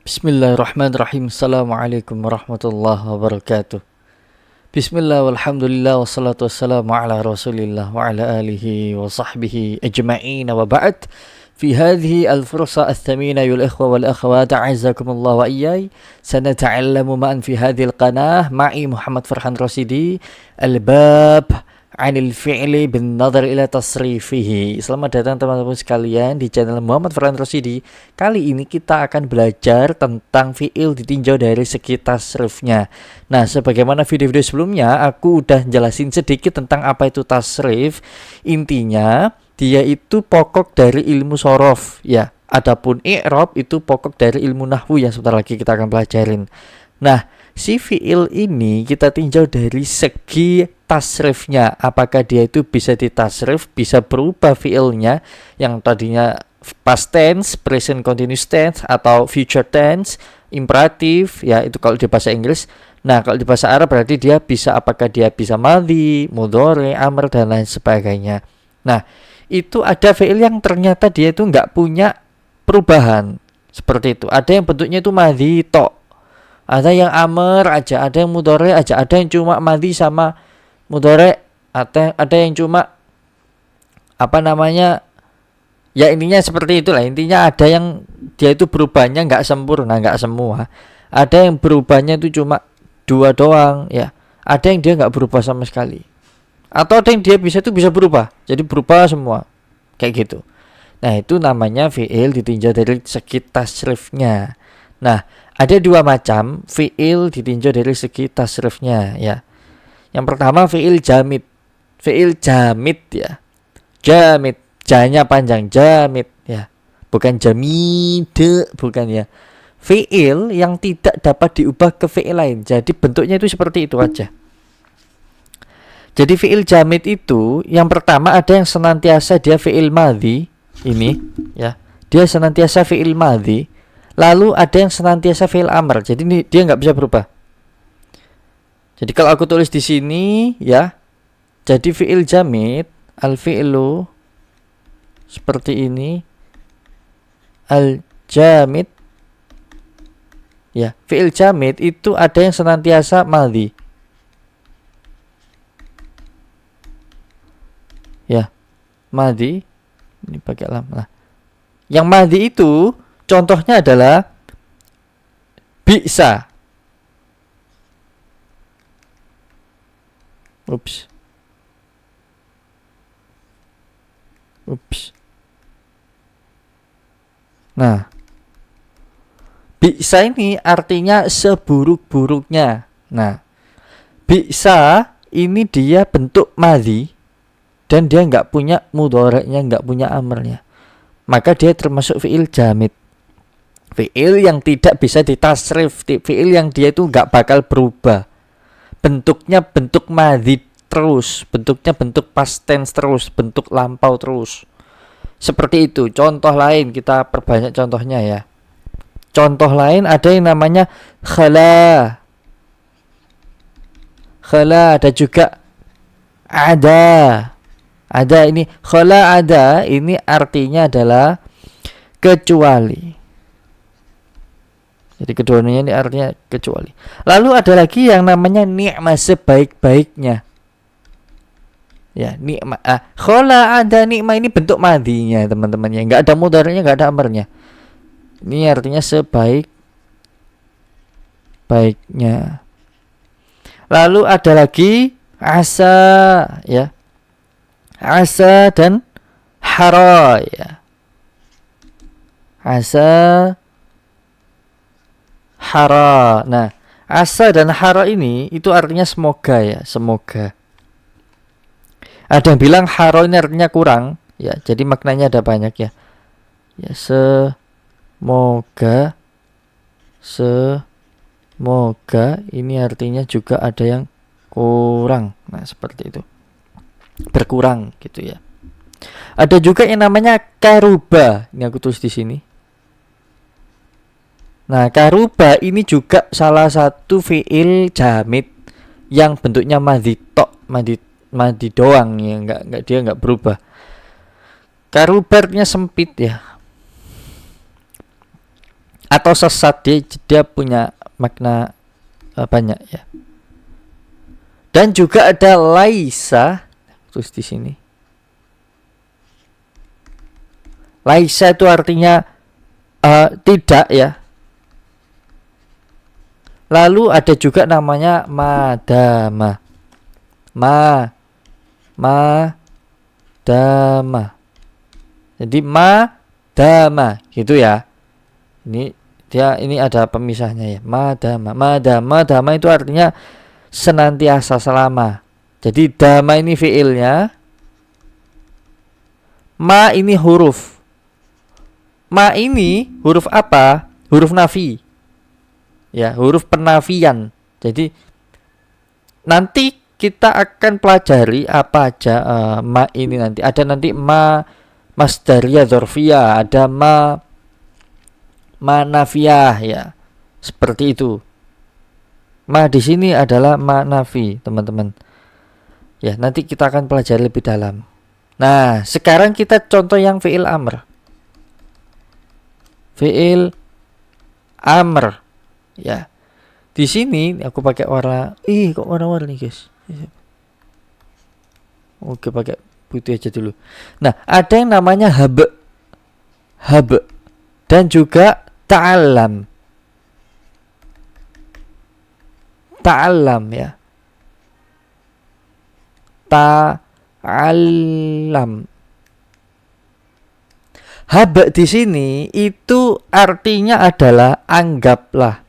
Bismillahirrahmanirrahim. Assalamualaikum warahmatullahi wabarakatuh. Bismillah walhamdulillah wassalatu wassalamu ala rasulillah wa ala alihi wa sahbihi ajma'in wa ba'd. في هذه الفرصة الثمينة أيها الإخوة والأخوات أعزكم الله وإياي سنتعلم معا في هذه القناة معي محمد فرحان رشيدي الباب عن الفعل بالنظر إلى تصريفه. Selamat datang teman-teman sekalian di channel Muhammad Farhan Rashidi. Kali ini kita akan belajar tentang fi'il ditinjau dari segi tasrifnya. Nah, sebagaimana video-video sebelumnya aku udah jelasin sedikit tentang apa itu tasrif. Intinya dia itu pokok dari ilmu sorof ya. Adapun i'rab itu pokok dari ilmu nahwu yang sebentar lagi kita akan pelajarin. Nah, si fi'il ini kita tinjau dari segi tasrifnya. Apakah dia itu bisa ditasrif, bisa berubah fi'ilnya yang tadinya past tense, present continuous tense, atau future tense, imperatif ya, itu kalau di bahasa Inggris. Nah, kalau di bahasa Arab berarti dia bisa, apakah dia bisa madhi, mudhari, amr, dan lain sebagainya. Nah, itu ada fi'il yang ternyata dia itu nggak punya perubahan seperti itu. Ada yang bentuknya itu madhi tok, ada yang amr aja, ada yang mudhari aja, ada yang cuma madhi sama mudhari, ada yang cuma ya intinya seperti itulah. Intinya ada yang dia itu berubahnya nggak sempurna, nggak semua. Ada yang berubahnya itu cuma dua doang ya, ada yang dia nggak berubah sama sekali, atau ada yang dia bisa berubah, jadi berubah semua kayak gitu. Nah, itu namanya fi'il ditinjau dari segi tasrifnya. Nah, ada dua macam fi'il ditinjau dari segi tasrifnya ya. Yang pertama fi'il jamid. Fi'il jamid ya. Jamid, janya panjang, jamid ya. Bukan jamide, bukan ya. Fi'il yang tidak dapat diubah ke fi'il lain. Jadi bentuknya itu seperti itu aja. Jadi fi'il jamid itu yang pertama ada yang senantiasa dia fi'il madhi ini ya. Dia senantiasa fi'il madhi. Lalu ada yang senantiasa fi'il amr. Jadi ini dia nggak bisa berubah. Jadi kalau aku tulis di sini ya, jadi fi'il jamid al-fi'lu seperti ini, al-jamid ya. Fi'il jamid itu ada yang senantiasa madhi ya, madhi ini pakai lam. Nah, yang madhi itu contohnya adalah bisa. Ups. Nah, bisa ini artinya seburuk-buruknya. Nah, bisa ini dia bentuk madhi dan dia nggak punya mudhari'nya, nggak punya amrnya. Maka dia termasuk fi'il jamid. Fi'il yang tidak bisa ditasrif, fi'il yang dia itu nggak bakal berubah. Bentuknya bentuk madhi terus, bentuknya bentuk past tense terus, bentuk lampau terus. Seperti itu. Contoh lain, kita perbanyak contohnya ya. Contoh lain ada yang namanya khala. Khala, ada juga ada. Ada ini, khala ada, ini artinya adalah kecuali. Jadi keduanya ini artinya kecuali. Lalu ada lagi yang namanya ni'mah, sebaik-baiknya. Ya, ni'mah. Khala ada, ni'mah ini bentuk madhinya teman-teman ya. Enggak ada mudhari'nya, enggak ada amrnya. Ini artinya sebaik-baiknya. Lalu ada lagi asa ya. Asa dan hara ya. Asa, hara. Nah, asa dan hara ini itu artinya semoga ya, semoga. Ada yang bilang hara ini artinya kurang ya, jadi maknanya ada banyak ya. Ya, semoga, semoga ini artinya juga ada yang kurang. Nah, seperti itu. Berkurang gitu ya. Ada juga yang namanya karuba. Ini aku tulis di sini. Nah, karuba ini juga salah satu fi'il jamid yang bentuknya madhi tok, madhi doang ya, dia enggak berubah. Karuba artinya sempit ya. atau sesat, dia punya makna banyak ya. Dan juga ada laisa, terus di sini. Laisa itu artinya tidak ya. Lalu ada juga namanya madama. Madama. Jadi madama gitu ya. Ini ada pemisahnya ya. Madama itu artinya senantiasa, selama. Jadi dama ini fiilnya, ma ini huruf. Ma ini huruf apa? Huruf nafi. Ya, huruf penafian. Jadi nanti kita akan pelajari apa aja ma ini nanti. Ada nanti ma masdariyah dzarfiyah, ada ma nafiyah ya. Seperti itu. Ma di sini adalah ma nafi, teman-teman. Ya, nanti kita akan pelajari lebih dalam. Nah, sekarang kita contoh yang fi'il amr. Fi'il amr. Ya. Di sini aku pakai warna, kok warna-warni, guys. Oke, pakai putih aja dulu. Nah, ada yang namanya hab dan juga ta'allam ya. Ta'allam. Hab di sini itu artinya adalah anggaplah.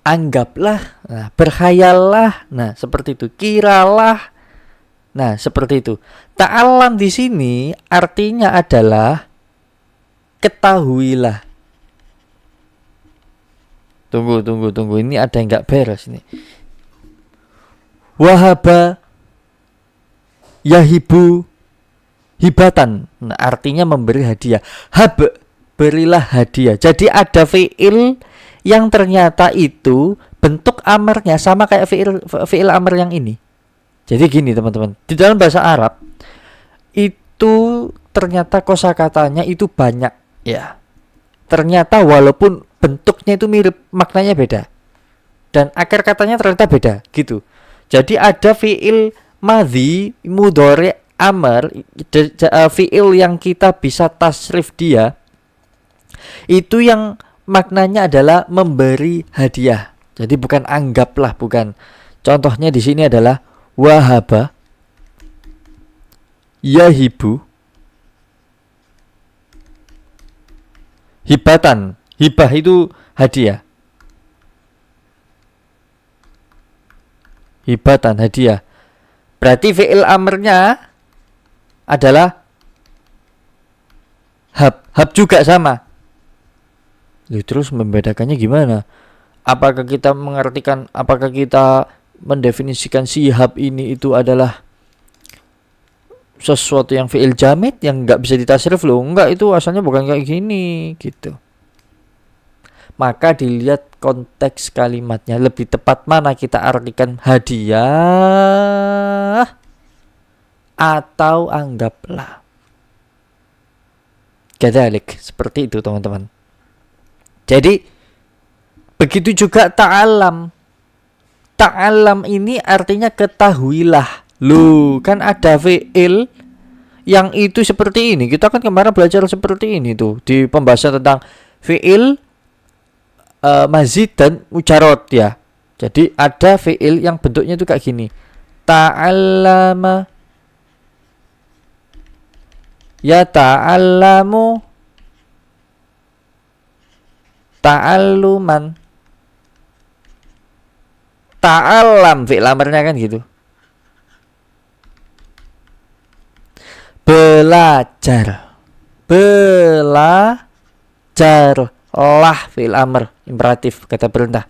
Nah, berkhayallah. Nah, seperti itu. Kiralah. Nah, seperti itu. Ta'allam di sini artinya adalah ketahuilah. Tunggu. Ini ada yang nggak beres ini. Wahaba yahibu hibatan. Nah, artinya memberi hadiah. Hab, berilah hadiah. Jadi ada fi'il yang ternyata itu bentuk amarnya sama kayak fi'il amr yang ini. Jadi gini, teman-teman. Di dalam bahasa Arab itu ternyata kosakatanya itu banyak ya. Ternyata walaupun bentuknya itu mirip, maknanya beda. Dan akhir katanya ternyata beda gitu. Jadi ada fi'il madhi, mudhari, amr, fi'il yang kita bisa tasrif dia itu yang maknanya adalah memberi hadiah. Jadi bukan anggaplah, bukan. Contohnya di sini adalah wahaba yahibu hibatan. Hibah itu hadiah. Hibatan, hadiah. Berarti fi'il amrnya adalah hab. Hab juga sama. Terus membedakannya gimana? Apakah kita mendefinisikan si hab ini itu adalah sesuatu yang fi'il jamid yang nggak bisa ditasrif loh? Enggak, itu asalnya bukan kayak gini gitu. Maka dilihat konteks kalimatnya, lebih tepat mana kita artikan hadiah atau anggaplah. Kadzalik, seperti itu teman-teman. Jadi begitu juga ta'alam. Ta'alam ini artinya ketahuilah. Loh, kan ada fi'il yang itu seperti ini. Kita kan kemarin belajar seperti ini tuh di pembahasan tentang fi'il mazid dan mujarrad ya. Jadi ada fi'il yang bentuknya itu kayak gini. Ta'allama ya ta'allamu ta'alluman. Ta'allam fi'il amrnya kan gitu. Belajar lah fi'il amr imperatif, kata perintah.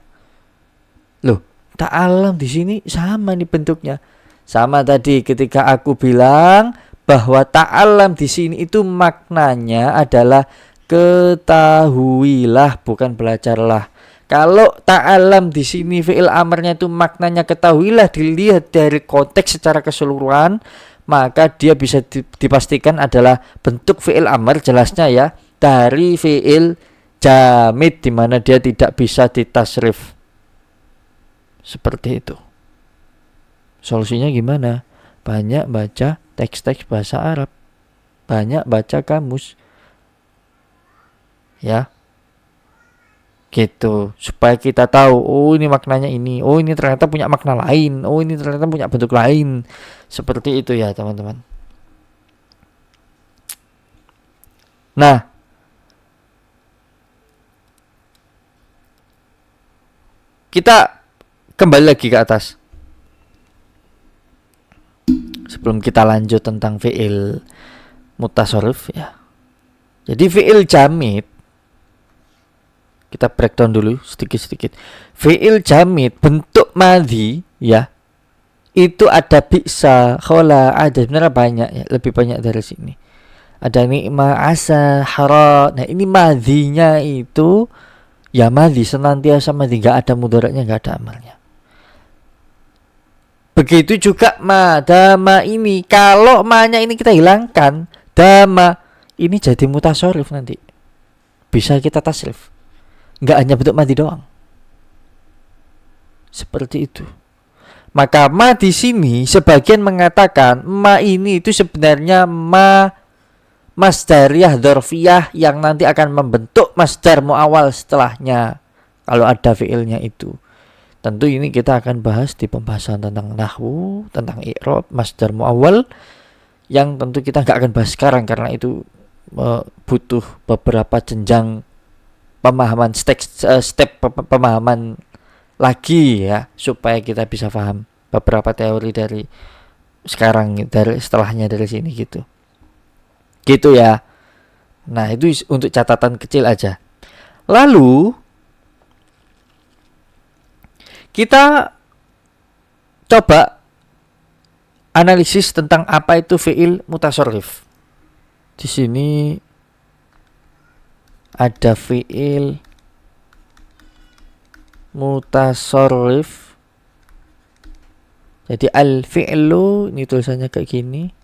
Loh, ta'allam di sini sama nih bentuknya. Sama tadi ketika aku bilang bahwa ta'allam di sini itu maknanya adalah ketahuilah, bukan belajarlah. Kalau ta'allam di sini fi'il amrnya itu maknanya ketahuilah, dilihat dari konteks secara keseluruhan, maka dia bisa dipastikan adalah bentuk fi'il amr jelasnya ya. dari fi'il jamid di mana dia tidak bisa ditasrif. Seperti itu. Solusinya gimana? Banyak baca teks-teks bahasa Arab. Banyak baca kamus. Ya. Gitu, supaya kita tahu, oh ini maknanya ini, oh ini ternyata punya makna lain, oh ini ternyata punya bentuk lain. Seperti itu ya teman-teman. Nah, kita kembali lagi ke atas. Sebelum kita lanjut tentang fi'il mutasharrif ya. Jadi fi'il jamid, kita breakdown dulu sedikit-sedikit. Fi'il jamid bentuk madhi ya, itu ada bisa, khola, ada sebenarnya banyak ya, lebih banyak dari sini. Ada ni'ma, asa, hara. Nah ini madhinya itu ya madhi, senantiasa madhi, gak ada mudaratnya, gak ada amalnya. Begitu juga ma, dama ini. Kalau ma-nya ini kita hilangkan, dama ini jadi mutasharrif nanti. Bisa kita tasrif. Nggak hanya bentuk ma di doang. Seperti itu. Maka ma di sini sebagian mengatakan ma ini itu sebenarnya ma masdariyah dzarfiyah yang nanti akan membentuk masdar muawwal setelahnya kalau ada fiilnya itu. Tentu ini kita akan bahas di pembahasan tentang nahwu, tentang i'rab, masdar muawwal, yang tentu kita nggak akan bahas sekarang karena itu butuh beberapa jenjang pemahaman step pemahaman lagi ya, supaya kita bisa paham beberapa teori dari sekarang, dari setelahnya dari sini gitu ya. Nah itu untuk catatan kecil aja. Lalu kita coba analisis tentang apa itu fi'il mutasharrif. Di sini ada fi'il mutasharrif. Jadi al-fi'lu, ini tulisannya kayak gini.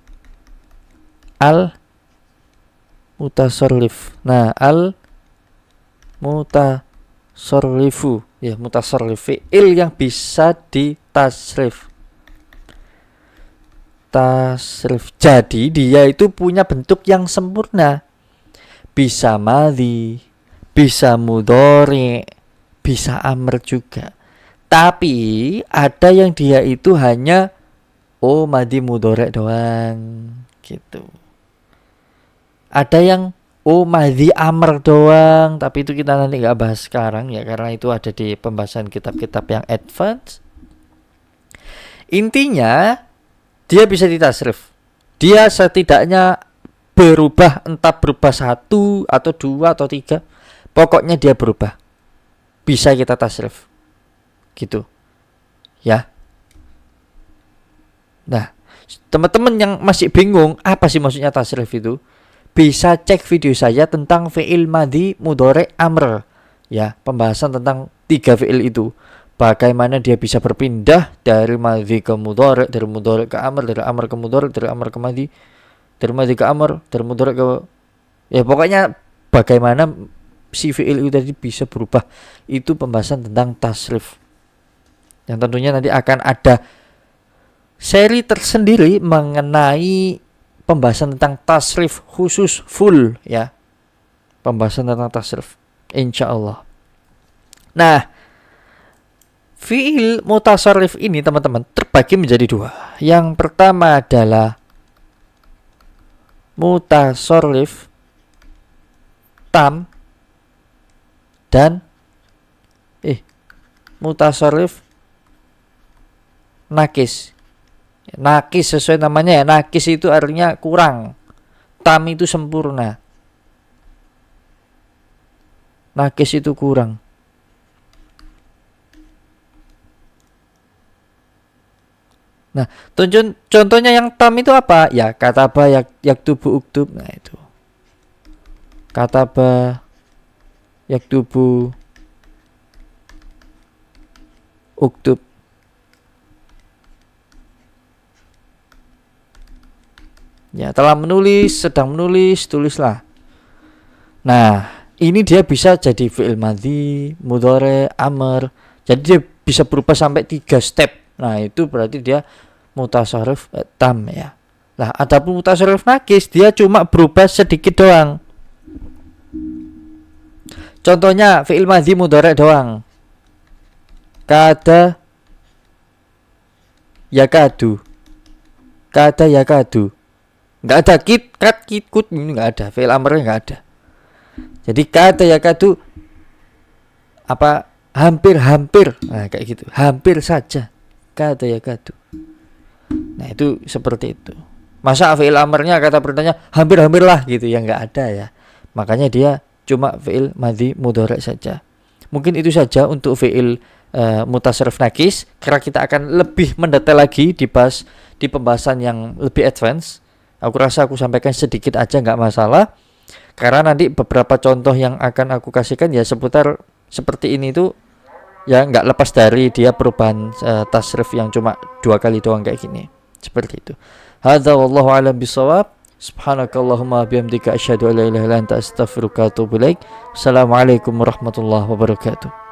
Al-mutasharrif. Nah, al-mutasharrifu. Ya, mutasharrif, fi'il yang bisa ditasrif. Tasrif. Jadi dia itu punya bentuk yang sempurna. Bisa madhi, bisa mudhari, bisa amr juga. Tapi ada yang dia itu hanya madhi mudhari doang gitu. Ada yang madhi amr doang, tapi itu kita nanti nggak bahas sekarang ya, karena itu ada di pembahasan kitab-kitab yang advance. Intinya dia bisa ditasrif. Dia setidaknya berubah, entah berubah 1 atau 2 atau 3. Pokoknya dia berubah. Bisa kita tasrif. Gitu. Ya. Nah, teman-teman yang masih bingung apa sih maksudnya tasrif itu, bisa cek video saya tentang fi'il madhi, mudhari, amr. Ya, pembahasan tentang 3 fi'il itu. Bagaimana dia bisa berpindah dari madhi ke mudhari, dari mudhari ke amr, dari amr ke mudhari, dari amr ke madhi, dari madhi ke amr, dari mudhari ke, ya pokoknya bagaimana si fi'il itu tadi bisa berubah. Itu pembahasan tentang tasrif, yang tentunya nanti akan ada seri tersendiri mengenai pembahasan tentang tasrif khusus full ya, pembahasan tentang tasrif insyaallah. Nah, fi'il mutasharrif ini teman-teman terbagi menjadi 2. Yang pertama adalah mutasharrif tam dan mutasharrif nakis. Nakis sesuai namanya ya, nakis itu artinya kurang, tam itu sempurna. Nakis itu kurang. Nah, contohnya yang tam itu apa? Ya, kataba, yaktubu, uktub. Nah, itu. Kataba, yaktubu, uktub. Ya, telah menulis, sedang menulis, tulislah. Nah, ini dia bisa jadi fi'il madhi, mudhari, amr. Jadi dia bisa berubah sampai 3 step. Nah, itu berarti dia mutasarrif tam ya. Nah, adapun mutasarrif naqis dia cuma berubah sedikit doang. Contohnya fi'il madhi mudhari doang. Kada yakadu. Kada yakadu. Enggak ada kit kut, ini enggak ada. Fi'il amrnya enggak ada. Jadi kada yakadu apa hampir-hampir. Nah, kayak gitu. Hampir saja. Kada yakadu. Nah, itu seperti itu. Masa fi'il amrnya kata perintahnya hampir-hampir lah gitu ya, enggak ada ya. Makanya dia cuma fi'il madhi mudhari saja. Mungkin itu saja untuk fi'il mutasarrif naqis. Karena kita akan lebih mendetail lagi dibahas di pembahasan yang lebih advance. Aku rasa aku sampaikan sedikit aja nggak masalah. Karena nanti beberapa contoh yang akan aku kasihkan ya seputar seperti ini tuh ya nggak lepas dari dia perubahan tasrif yang cuma 2 kali doang kayak gini. Seperti itu. Hadza wallahu a'lam bishawab. Subhanakallahumma bihamdika asyhadu an la ilaha illa anta astaghfiruka wa atubu ilaik. Assalamualaikum warahmatullahi wabarakatuh.